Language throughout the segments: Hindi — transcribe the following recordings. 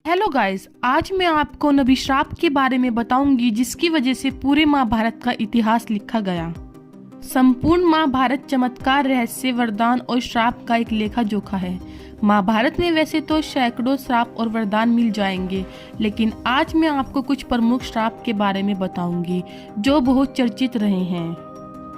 हेलो गाइस, आज मैं आपको नबीश्राप के बारे में बताऊंगी जिसकी वजह से पूरे महाभारत का इतिहास लिखा गया। संपूर्ण महाभारत चमत्कार, रहस्य, वरदान और श्राप का एक लेखा जोखा है। महाभारत में वैसे तो सैकड़ों श्राप और वरदान मिल जाएंगे, लेकिन आज मैं आपको कुछ प्रमुख श्राप के बारे में बताऊंगी जो बहुत चर्चित रहे हैं।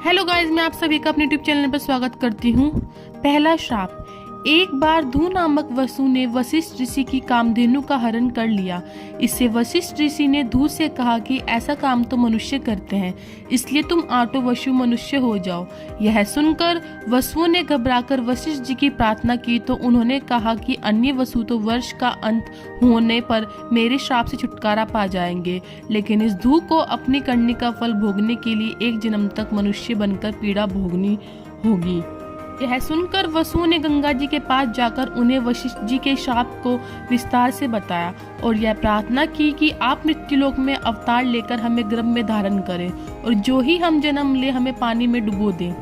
हेलो गाइस, मैं आप सभी का अपने यूट्यूब चैनल पर स्वागत करती हूँ। पहला श्राप। एक बार धू नामक वसु ने वशिष्ठ ऋषि की कामधेनु का हरण कर लिया। इससे वशिष्ठ ऋषि ने धू से कहा कि ऐसा काम तो मनुष्य करते हैं, इसलिए तुम आटो वसु मनुष्य हो जाओ। यह सुनकर वसुओं ने घबराकर वशिष्ठ जी की प्रार्थना की तो उन्होंने कहा कि अन्य वसु तो वर्ष का अंत होने पर मेरे श्राप से छुटकारा पा जाएंगे, लेकिन इस धू को अपनी करनी का फल भोगने के लिए एक जन्म तक मनुष्य बनकर पीड़ा भोगनी होगी। यह सुनकर वसुओं ने गंगा जी के पास जाकर उन्हें वशिष्ठ जी के शाप को विस्तार से बताया और यह प्रार्थना की कि आप मृत्युलोक में अवतार लेकर हमें गर्भ में धारण करें और जो ही हम जन्म ले हमें पानी में डुबो दें।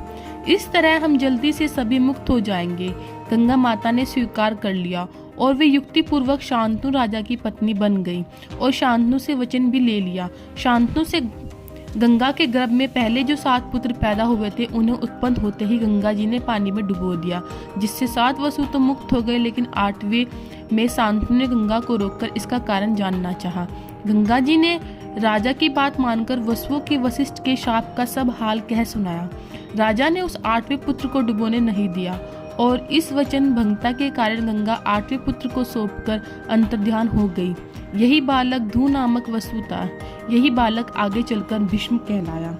इस तरह हम जल्दी से सभी मुक्त हो जाएंगे। गंगा माता ने स्वीकार कर लिया और वे युक्ति पूर्वक शांतनु राजा की पत्नी बन गई और शांतनु से वचन भी ले लिया। शांतनु से गंगा के गर्भ में पहले जो 7 पुत्र पैदा हुए थे उन्हें उत्पन्न होते ही गंगा जी ने पानी में डुबो दिया, जिससे 7 वसु तो मुक्त हो गए, लेकिन 8वें में शांतनु ने गंगा को रोककर इसका कारण जानना चाहा। गंगा जी ने राजा की बात मानकर वसुओं के वशिष्ठ के शाप का सब हाल कह सुनाया। राजा ने उस 8वें पुत्र को डुबोने नहीं दिया और इस वचन भंगता के कारण गंगा 8वें पुत्र को सौंपकर अंतर्ध्यान हो गई। यही बालक धू नामक वसु था। यही बालक आगे चलकर भीष्म कहलाया।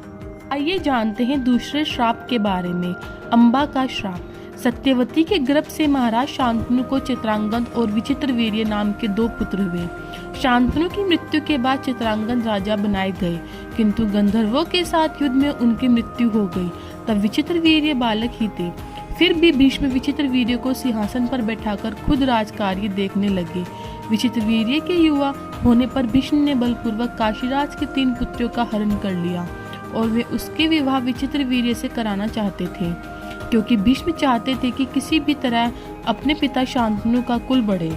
आइए जानते हैं दूसरे श्राप के बारे में। अंबा का श्राप। सत्यवती के गर्भ से महाराज शांतनु को चित्रांगद और विचित्रवीर्य नाम के 2 पुत्र हुए। शांतनु की मृत्यु के बाद चित्रांगद राजा बनाए गए, किंतु गंधर्वों के साथ युद्ध में उनकी मृत्यु हो गई। तब विचित्रवीर्य बालक ही थे। फिर भी भीष्म विचित्रवीर्य को सिंहासन पर बैठाकर खुद राजकार्य देखने लगे। विचित्रवीर्य के युवा होने पर भीष्म ने बलपूर्वक काशीराज के 3 पुत्रों का हरण कर लिया और वे उसके विवाह विचित्रवीर्य से कराना चाहते थे, क्योंकि भीष्म चाहते थे कि किसी भी तरह अपने पिता शांतनु का कुल बढ़े।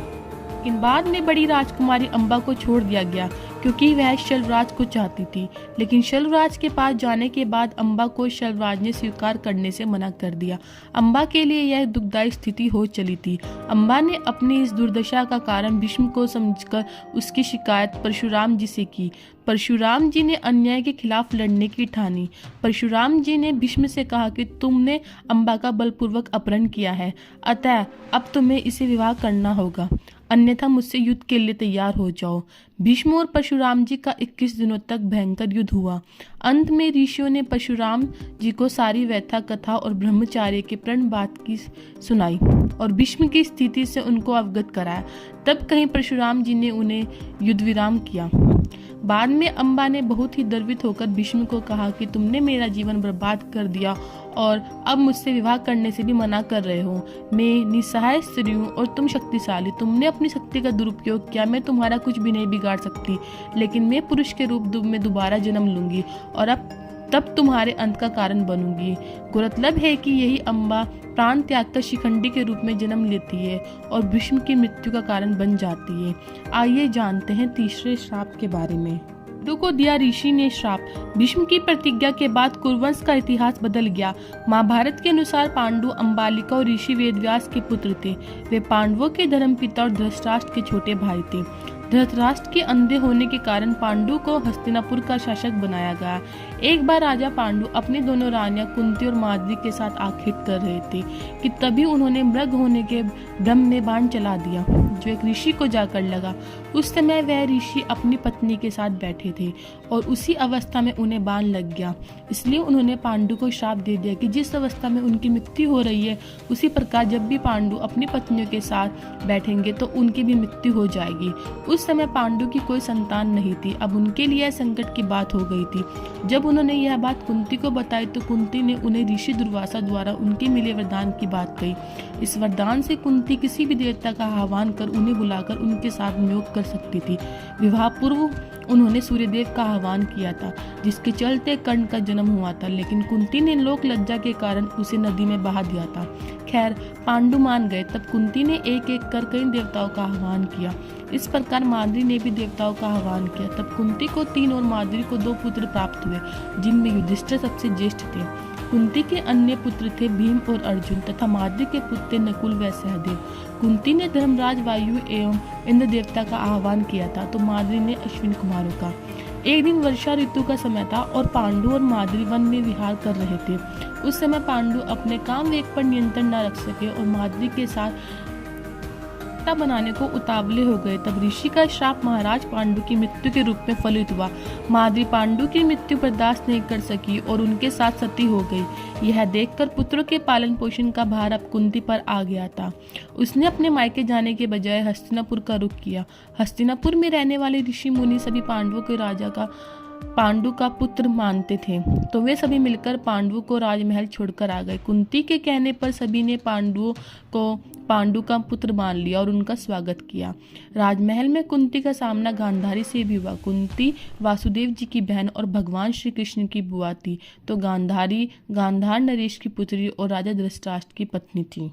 लेकिन बाद में बड़ी राजकुमारी अंबा को छोड़ दिया गया, क्योंकि वह शल्वराज को चाहती थी। लेकिन शल्वराज के पास जाने के बाद अंबा को शल्वराज ने स्वीकार करने से मना कर दिया। अंबा के लिए यह दुखदायी स्थिति हो चली थी। अंबा ने अपनी इस दुर्दशा का कारण भीष्म को समझकर उसकी शिकायत परशुराम जी से की। परशुराम जी ने अन्याय के खिलाफ लड़ने की ठानी। परशुराम जी ने भीष्म से कहा कि तुमने अंबा का बलपूर्वक अपहरण किया है, अतः अब तुम्हें इसे विवाह करना होगा, अन्यथा मुझसे युद्ध के लिए तैयार हो जाओ। भीष्म और परशुराम जी का 21 दिनों तक भयंकर युद्ध हुआ। अंत में ऋषियों ने परशुराम जी को सारी व्यथा कथा और ब्रह्मचार्य के प्रण बात की सुनाई और भीष्म की स्थिति से उनको अवगत कराया। तब कहीं परशुराम जी ने उन्हें युद्ध विराम किया। बाद में अंबा ने बहुत ही गर्वित होकर भीष्म को कहा कि तुमने मेरा जीवन बर्बाद कर दिया और अब मुझसे विवाह करने से भी मना कर रहे हो। मैं निसहाय स्त्री हूँ और तुम शक्तिशाली। तुमने अपनी शक्ति का दुरुपयोग किया। मैं तुम्हारा कुछ भी नहीं बिगाड़ सकती, लेकिन मैं पुरुष के रूप में दोबारा जन्म लूंगी और अब तब तुम्हारे अंत का कारण बनूंगी। गौरतलब है कि यही अंबा प्राण त्याग कर शिखंडी के रूप में जन्म लेती है और भीष्म की मृत्यु का कारण बन जाती है। आइए जानते हैं तीसरे श्राप के बारे में। पांडु को दिया ऋषि ने श्राप। भीष्म की प्रतिज्ञा के बाद कुरुवंश का इतिहास बदल गया। महाभारत के अनुसार पांडु अंबालिका और ऋषि वेदव्यास के पुत्र थे। वे पांडवों के धर्मपिता और धृतराष्ट्र के छोटे भाई थे। धृतराष्ट्र के अंधे होने के कारण पांडु को हस्तिनापुर का शासक बनाया गया। एक बार राजा पांडु अपनी दोनों रानियां कुंती और माद्री के साथ आखेट कर रहे थे कि तभी उन्होंने मृग होने के भ्रम में बाण चला दिया, जो एक ऋषि को जाकर लगा। उस समय वह ऋषि अपनी पत्नी के साथ बैठे थे और उसी अवस्था में उन्हें बाण लग गया। इसलिए उन्होंने पांडु को श्राप दे दिया कि जिस अवस्था में उनकी मृत्यु हो रही है, उसी प्रकार जब भी पांडु अपनी पत्नियों के साथ बैठेंगे तो उनकी भी मृत्यु हो जाएगी। उस समय पांडु की कोई संतान नहीं थी। अब उनके लिए संकट की बात हो गई थी। जब उन्होंने यह बात कुंती को बताई तो कुंती ने उन्हें ऋषि दुर्वासा द्वारा उनके मिले वरदान की बात कही। इस वरदान से कुंती किसी भी देवता का आह्वान कर उन्हें बुलाकर उनके साथ वियोग कर सकती थी। विवाह पूर्व उन्होंने सूर्यदेव का आह्वान किया था, जिसके चलते कर्ण का जन्म हुआ था, लेकिन कुंती ने लोक लज्जा के कारण उसे नदी में बहा दिया था। खैर पांडु मान गए। तब कुंती ने एक एक कर कई देवताओं का आह्वान किया। इस प्रकार माद्री ने भी देवताओं का आह्वान किया। तब कुंती को 3 और माद्री को 2 पुत्र प्राप्त हुए, जिनमें युधिष्ठिर सबसे ज्येष्ठ थे। कुंती के अन्य पुत्र थे भीम और अर्जुन तथा माद्री के पुत्र नकुल व सहदेव। कुंती ने धर्मराज वायु एवं इंद्र देवता का आह्वान किया था, तो माद्री ने अश्विन कुमारों का। एक दिन वर्षा ऋतु का समय था और पांडु और माद्री वन में विहार कर रहे थे। उस समय पांडु अपने काम वेग पर नियंत्रण न रख सके और माद्री के साथ बनाने को उतावले हो गए। तब ऋषि का श्राप महाराज पांडु की मृत्यु के रूप में फलित हुआ। माद्री पांडु की मृत्यु बर्दाश्त नहीं कर सकी और उनके साथ सती हो गई। यह देखकर पुत्रों के पालन पोषण का भार अब कुंती पर आ गया था। उसने अपने मायके जाने के बजाय हस्तिनापुर का रुख किया। हस्तिनापुर में रहने वाले ऋषि मुनि सभी पांडवों के राजा का पांडु का पुत्र मानते थे, तो वे सभी मिलकर पांडु को राजमहल छोड़कर आ गए। कुंती के कहने पर सभी ने पांडुओं को पांडु का पुत्र मान लिया और उनका स्वागत किया। राजमहल में कुंती का सामना गांधारी से भी हुआ। कुंती वासुदेव जी की बहन और भगवान श्री कृष्ण की बुआ थी, तो गांधार नरेश की पुत्री और राजा धृतराष्ट्र की पत्नी थी।